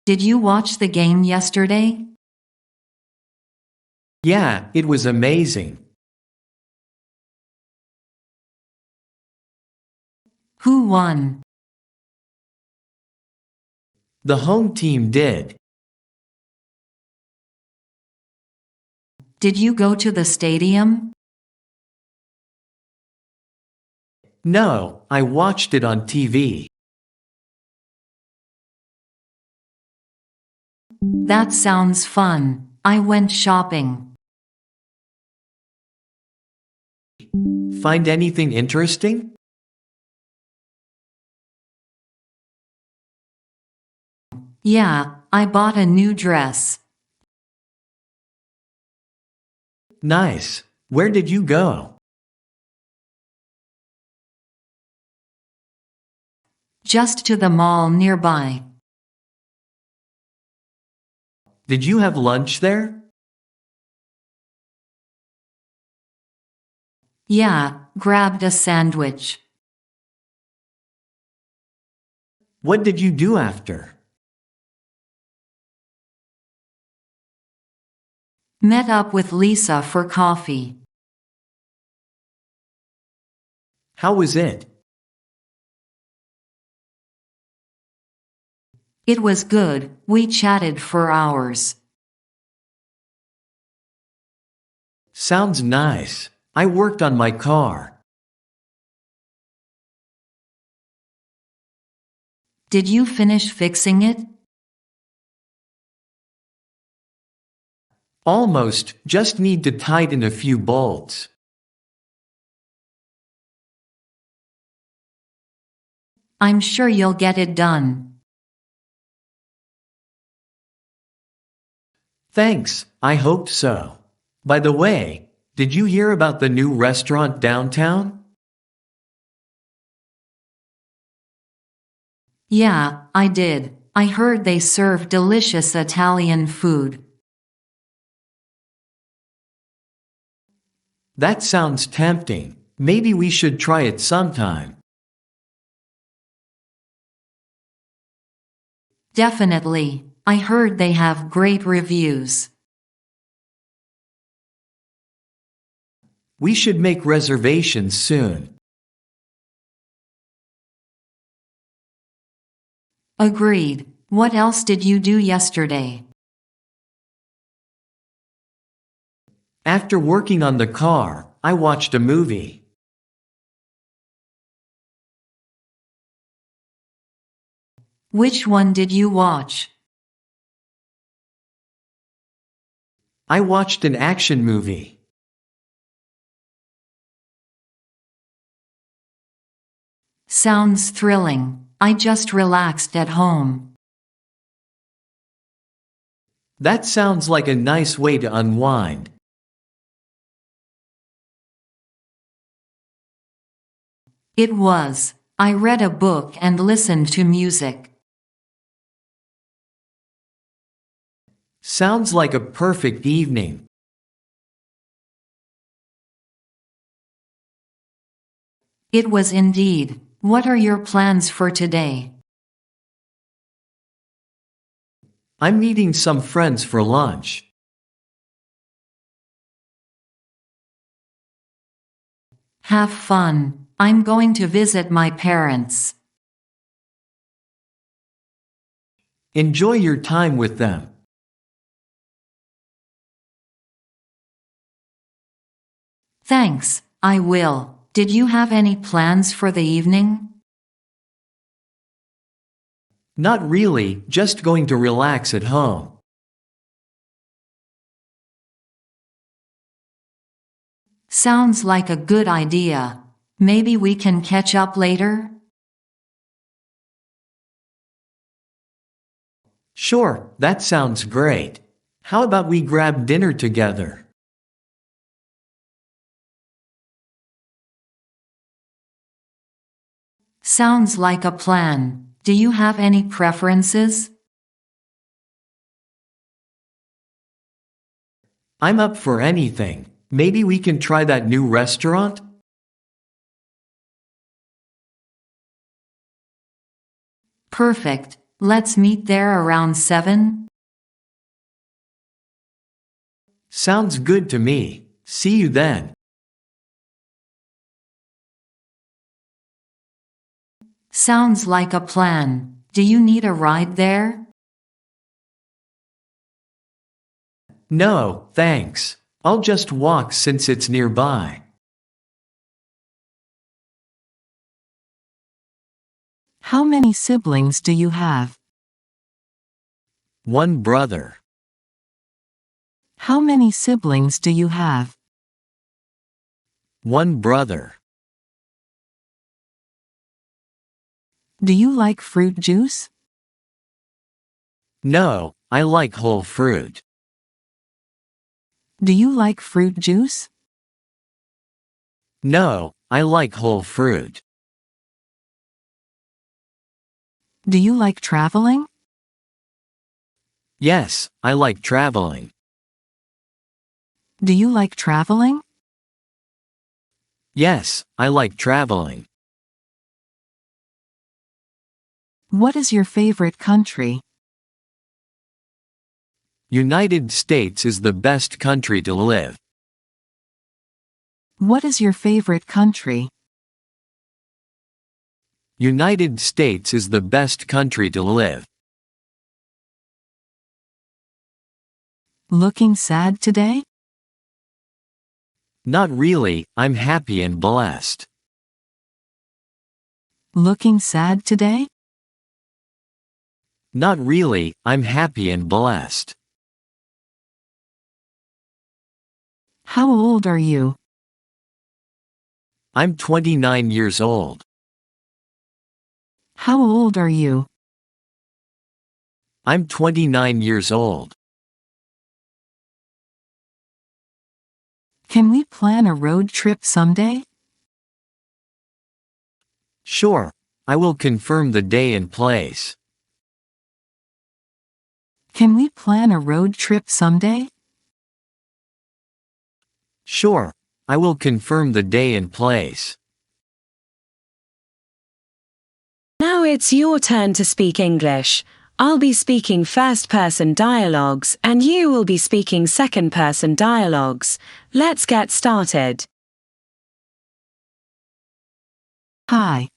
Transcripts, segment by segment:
Did you watch the game yesterday? Yeah, it was amazing. Who won? The home team did. Did you go to the stadium? No, I watched it on TV. That sounds fun. I went shopping. Find anything interesting? Yeah, I bought a new dress. Nice. Where did you go? Just to the mall nearby. Did you have lunch there? Yeah, grabbed a sandwich. What did you do after? Met up with Lisa for coffee. How was it? It was good. We chatted for hours. Sounds nice. I worked on my car. Did you finish fixing it? Almost, just need to tighten a few bolts. I'm sure you'll get it done. Thanks, I hoped so. By the way, did you hear about the new restaurant downtown? Yeah, I did. I heard they serve delicious Italian food. That sounds tempting. Maybe we should try it sometime. Definitely. I heard they have great reviews. We should make reservations soon. Agreed. What else did you do yesterday? After working on the car, I watched a movie. Which one did you watch? I watched an action movie. Sounds thrilling. I just relaxed at home. That sounds like a nice way to unwind. It was. I read a book and listened to music. Sounds like a perfect evening. It was indeed. What are your plans for today? I'm meeting some friends for lunch. Have fun. I'm going to visit my parents. Enjoy your time with them. Thanks, I will. Did you have any plans for the evening? Not really, just going to relax at home. Sounds like a good idea. Maybe we can catch up later? Sure, that sounds great. How about we grab dinner together? Sounds like a plan. Do you have any preferences? I'm up for anything. Maybe we can try that new restaurant? Perfect. Let's meet there around 7. Sounds good to me. See you then. Sounds like a plan. Do you need a ride there? No, thanks. I'll just walk since it's nearby. How many siblings do you have? One brother. How many siblings do you have? One brother. Do you like fruit juice? No, I like whole fruit. Do you like fruit juice? No, I like whole fruit. Do you like traveling? Yes, I like traveling. Do you like traveling? Yes, I like traveling. What is your favorite country? United States is the best country to live. What is your favorite country? United States is the best country to live. Looking sad today? Not really, I'm happy and blessed. Looking sad today? Not really, I'm happy and blessed. How old are you? I'm 29 years old. How old are you? I'm 29 years old. Can we plan a road trip someday? Sure, I will confirm the day and place. Can we plan a road trip someday? Sure, I will confirm the day and place. Now it's your turn to speak English. I'll be speaking first-person dialogues and you will be speaking second-person dialogues. Let's get started. Hi.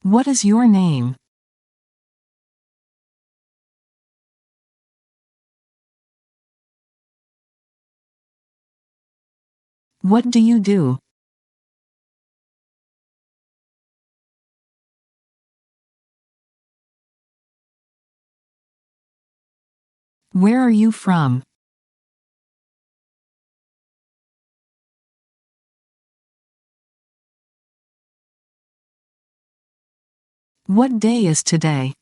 What is your name? What do you do? Where are you from? What day is today?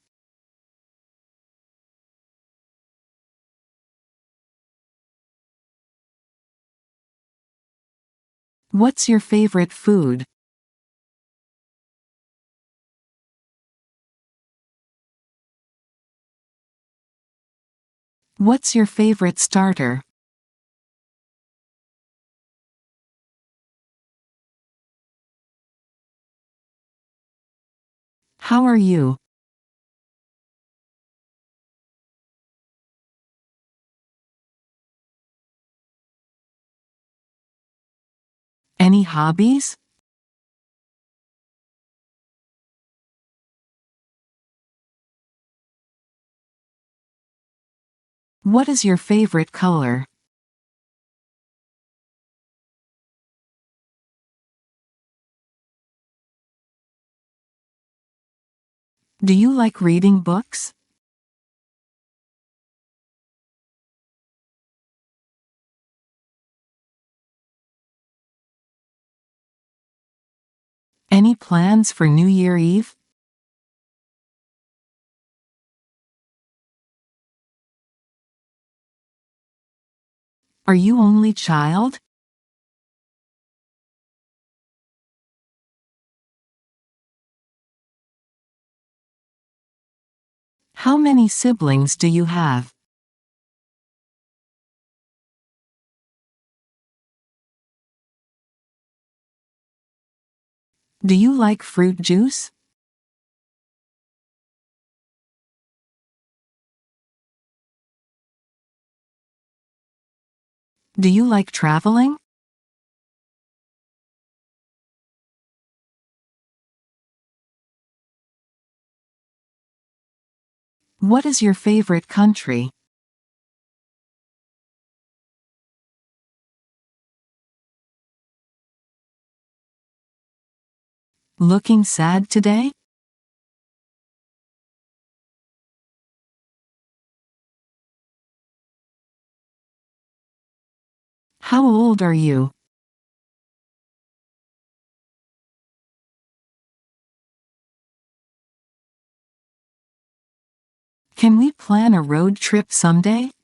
What's your favorite food? What's your favorite starter? How are you? Any hobbies? What is your favorite color? Do you like reading books? Any plans for New Year Eve? Are you only child? How many siblings do you have? Do you like fruit juice? Do you like traveling? What is your favorite country? Looking sad today? How old are you? Can we plan a road trip someday?